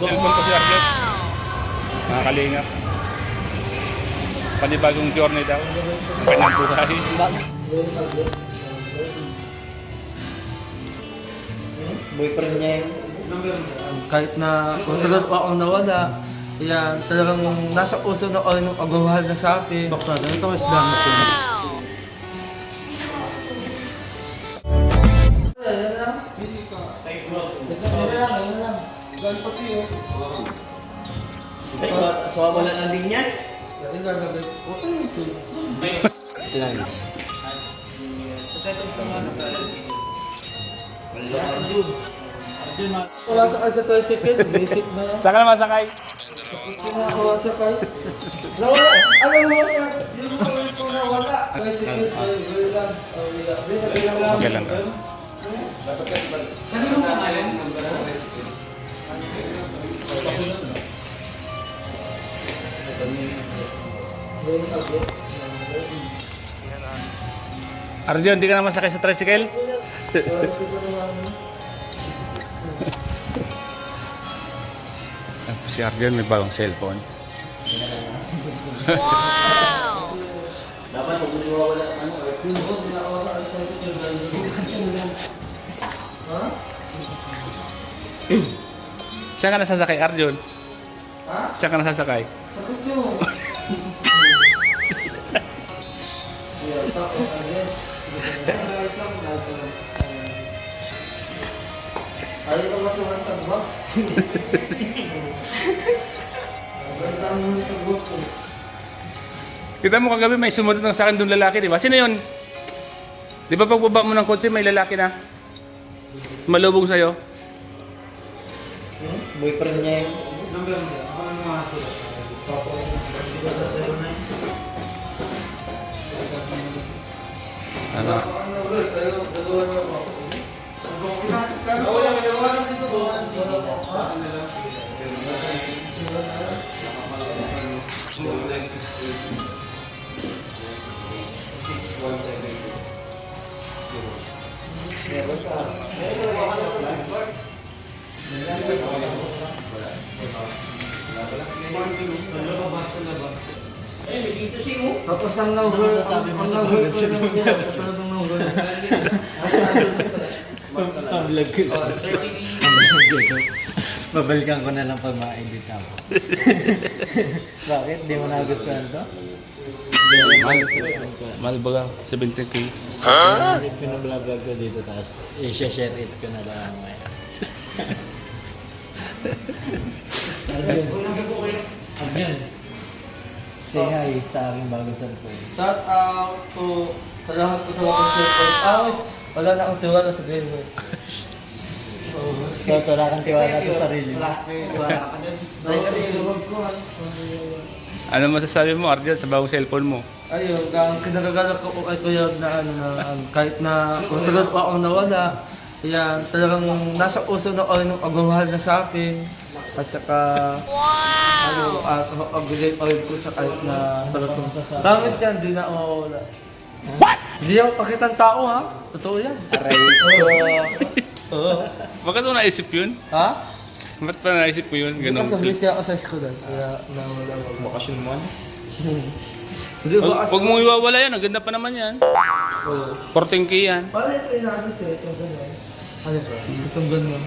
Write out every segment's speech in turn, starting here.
Cellphone ko si Arjun. Mga kalingap. Panibagong journey daw. Ang kanyang buhay. Boyfriend niya yun. Kahit na kung tagal pa akong nawala, yan, talagang nasa uso na ako ng pagmamahal na sa akin. Bakit na ito mas dami ko. So, wala lang din yan? Wala sakay sa tricycle, basic na yan. Saan ka naman sakay? Wala sakay. Nawala! Alam mo yan! Yung mga ko nawala. Tricycle, Okay lang ka. kanino ka ngayon? Arjun, di ka naman sakay sa tricycle? Si Arjun may bagong cellphone. Wow! Dapat kung wala ano, ha? Saan ka nasasakay, Arjun? Ha? Saan ka nasasakay? Sakot yun. Ayaw ka masumantag ba? Kita mo kagabi may sumunod ng sa akin doon lalaki, di ba? Sino yun? Di ba pagbaba mo ng kotse may lalaki na? Malubog sa'yo? Boyfriend niya yun. Ano? Tapos ang nahul, masasabi mo sa nahul mga ko lang niya, sa talagang nahul. Ang vlog ko. Babalikan ko na lang pag ma-edit ako. Bakit? Di mo nagustuhan to? Mahal ba 70k? Pinablog ko dito tapos i-share it ko na lang mamaya. Again. Say hi sa aking bagong cellphone. Shout out to sa lahat ko sa mga cellphone. Wala na akong tiwala sa game. So, wala kang tiwala sa sarili. Wala ka din. Naikalilawag ko. Ano masasabi mo, Arjun, sa bagong cellphone mo? Ayun, ang kinagagalak ko kay Kuya na ano na kahit na kung tagal pa akong nawala, yan, talagang nasa uso na ako ng pagmamahal na sa akin. At saka, ano, upgrade oil ko sa kahit na talagang promise yan, di na ako mawawala. What? Hindi ako pakitang tao ha, totoo yan. Aray. Oo. Bakit mo naisip yun? Ha? Ba't pa naisip mo yun? Ganun. Kasi busy ako sa school kaya nawala ako. Bakasyon mo? Hindi ba Huwag mong iwawala yan, ang ganda pa naman yan. Oo. 14k yan. Paano ito inalis eh, itong ganyan? Ano ba? Itong ganyan.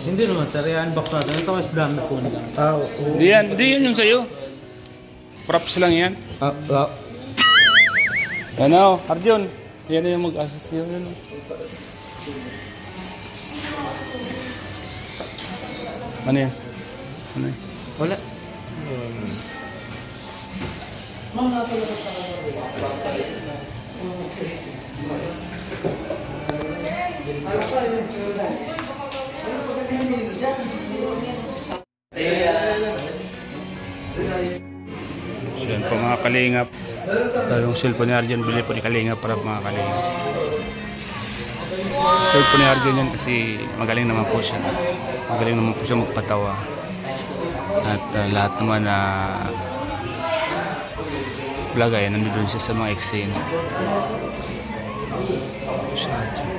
Hindi naman, sir. I-unbox natin. Ito is dami phone lang. Oo. Hindi yan yung sa'yo. Props lang yan. Ano, Arjun? Yan na yung mag-assist yun. Ano? Ano yan? Ano yan? Wala. So yan po mga kalingap. Yung cellphone ni Arjun, bili po ni Kalingap para mga kalingap. Cellphone ni Arjun yan kasi magaling naman po siya. Magaling naman po siya magpatawa. At lahat naman na vlog ay nandun siya sa mga eksena. Siya Arjun.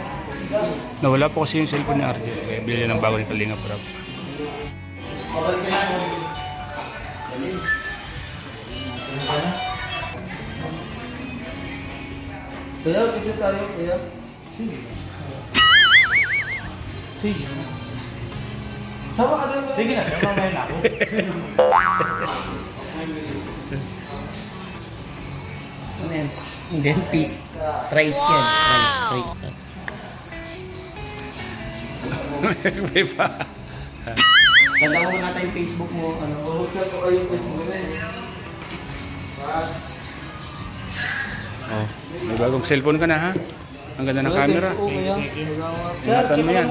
Nawala po kasi yung cellphone ni Arjo. Kaya bili ng bago ni Kalinga Prab. Kaya, video tayo, kaya. Sige. Sama ka doon. Sige na, mamaya na ako. Ano yan? Hindi, peace. Trace yan. Trace. May pa. Tanda mo muna tayo yung Facebook mo. Ano? Buksan ko kayo Facebook mo. Oh, may bagong cellphone ka na ha? Ang ganda ng camera. Oo, kaya. Ingatan mo yan.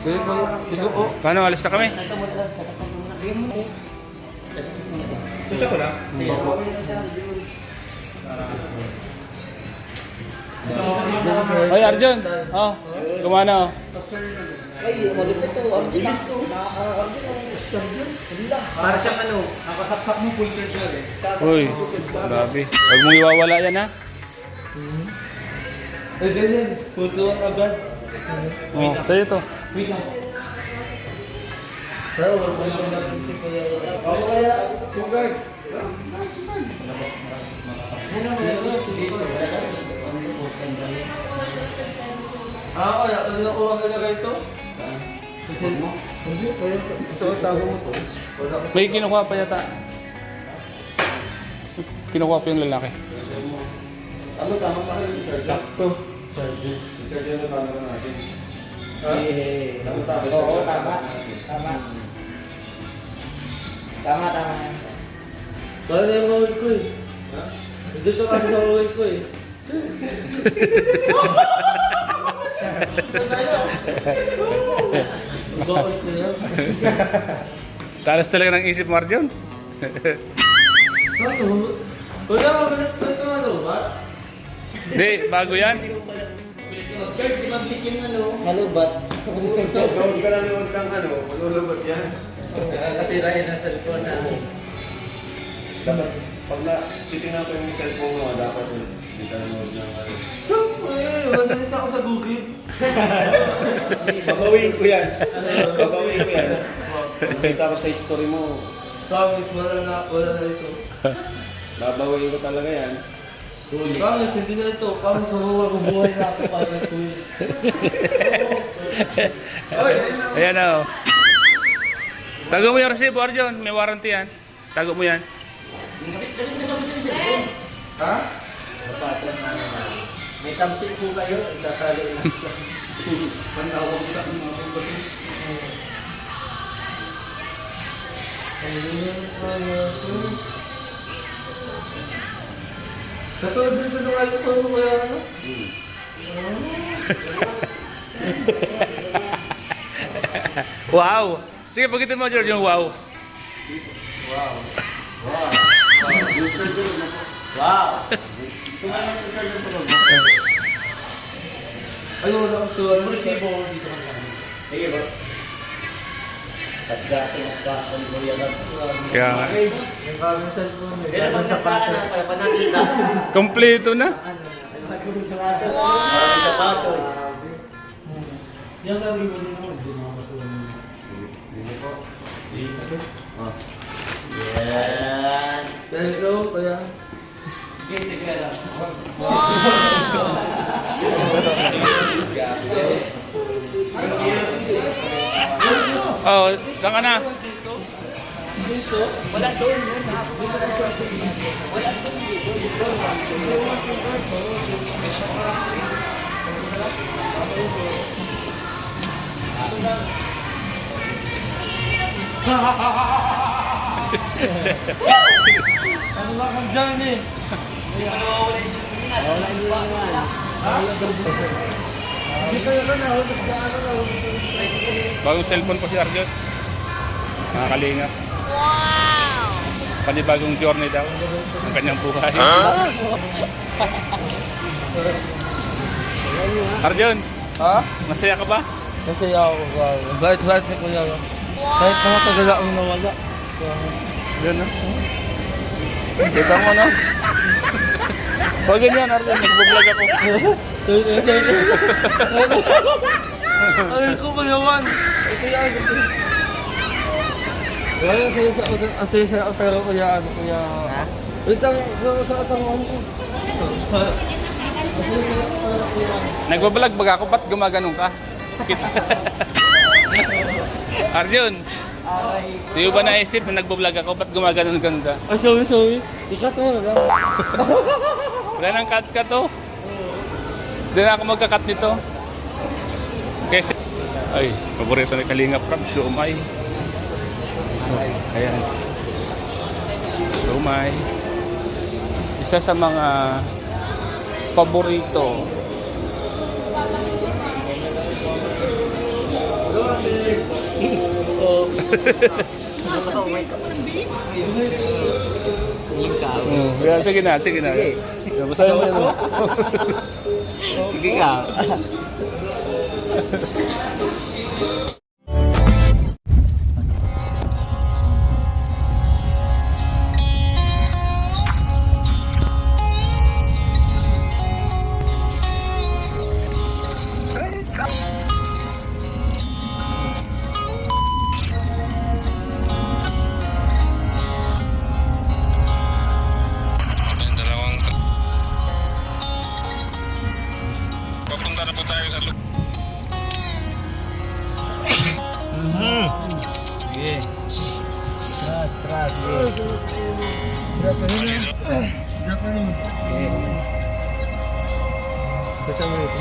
Kaya ko, ito po. Paano? Alis na kami? Sucha ko lang. Hoy Arjon! Oh, kumana oh. Ay, malupit to. Ang bilis to. Para siyang ano, nakasaksak mo filter siya eh. Uy, grabe. Huwag mong iwawala yan ha. Ay, ganyan. Putuan agad. Oh, sa'yo to. Wait lang. Pero, wala lang natin si Kuya. Ako kaya, sugard. Kaya, ano na uwang ka na kayo ito? Saan? Hindi, kaya ito, tago mo to. May kinukuha pa yata. Kinukuha pa yung lalaki. Ano tama sa akin? Sakto. Charger na tama natin. Oo, tama. Tama. Kaya na yung mawid ko eh. Dito kasi sa mawid ko eh. Bakit ko yan? Talas talaga ng isip mo Arjon. Ano? Wala mo na sa ito ano ba? Hindi, bago yan. Mag-charge, di ba bilis yung ano? Malubat. Load ka lang load ng ano, malulubot yan. Kasi rin ang cellphone na. Dapat, pag na titingnan ko yung cellphone mo, dapat hindi ka nanood ng ano. Madalis ako sa Google. Babawiin ko yan. Babawiin ko yan. Nakita ko sa history mo, Promise, wala na ito. babawiin ko talaga yan. Promise, hindi na ito. Promise, mabuhay na ako para sa Kuya. Ayan na oh. Tago mo yung resibo Arjon. May warranty yan. Tago mo yan. Ha? May tamsin po kayo, itatalo yung Panawag ka ng mga kasi. Katulad dito na kayo ko ano kaya ano? Wow! Sige, pagitin mo George yung wow. Ano wala akong tuwan? resibo dito ka lang. Sige ba? Kasgasin, masgasin, kuya lang. Kaya nga. Yung bagong cellphone. Pero pag sapatos, panagin na. Kompleto na. Sapatos. Yan ang ribo din naman. Yan. Hello, kaya. Sige lang. Oh, saan ka na? Wala doon. Ano ba kang dyan eh? Hindi kayo ka na. Bagong cellphone po si Arjon. Mga kalinga. Wow! Panibagong journey daw. Ang kanyang buhay. Arjon, Ha? masaya ka ba? Kasi ako, wow. Bait-bait ni Kuya. Kahit mga tagal akong nawala. Yan no? Kita mo no? Huwag ganyan Arjon, nag-vlog ako. Ay ko ba naman? Ito yan. Wala, ang saya sa ataro ko yan. Kuya. Ha? Wait lang, sa ataro ko. Nagbabalag baga ako, ba't gumaganon ka? Arjun, di ba naisip na nagbablog ako, ba't gumaganon-ganon ka? Ay, sorry. Ikat mo na lang. Wala nang cut ka to. Hindi na ako magka-cut nito. Kasi, ay, paborito na Kalinga Prab, siomay. So, ayan. Siomay. Isa sa mga paborito. Yeah, sige na. Basahin mo yun. Sige ka. Papunta na po tayo sa loob. Sige. Tras. Kasama ito.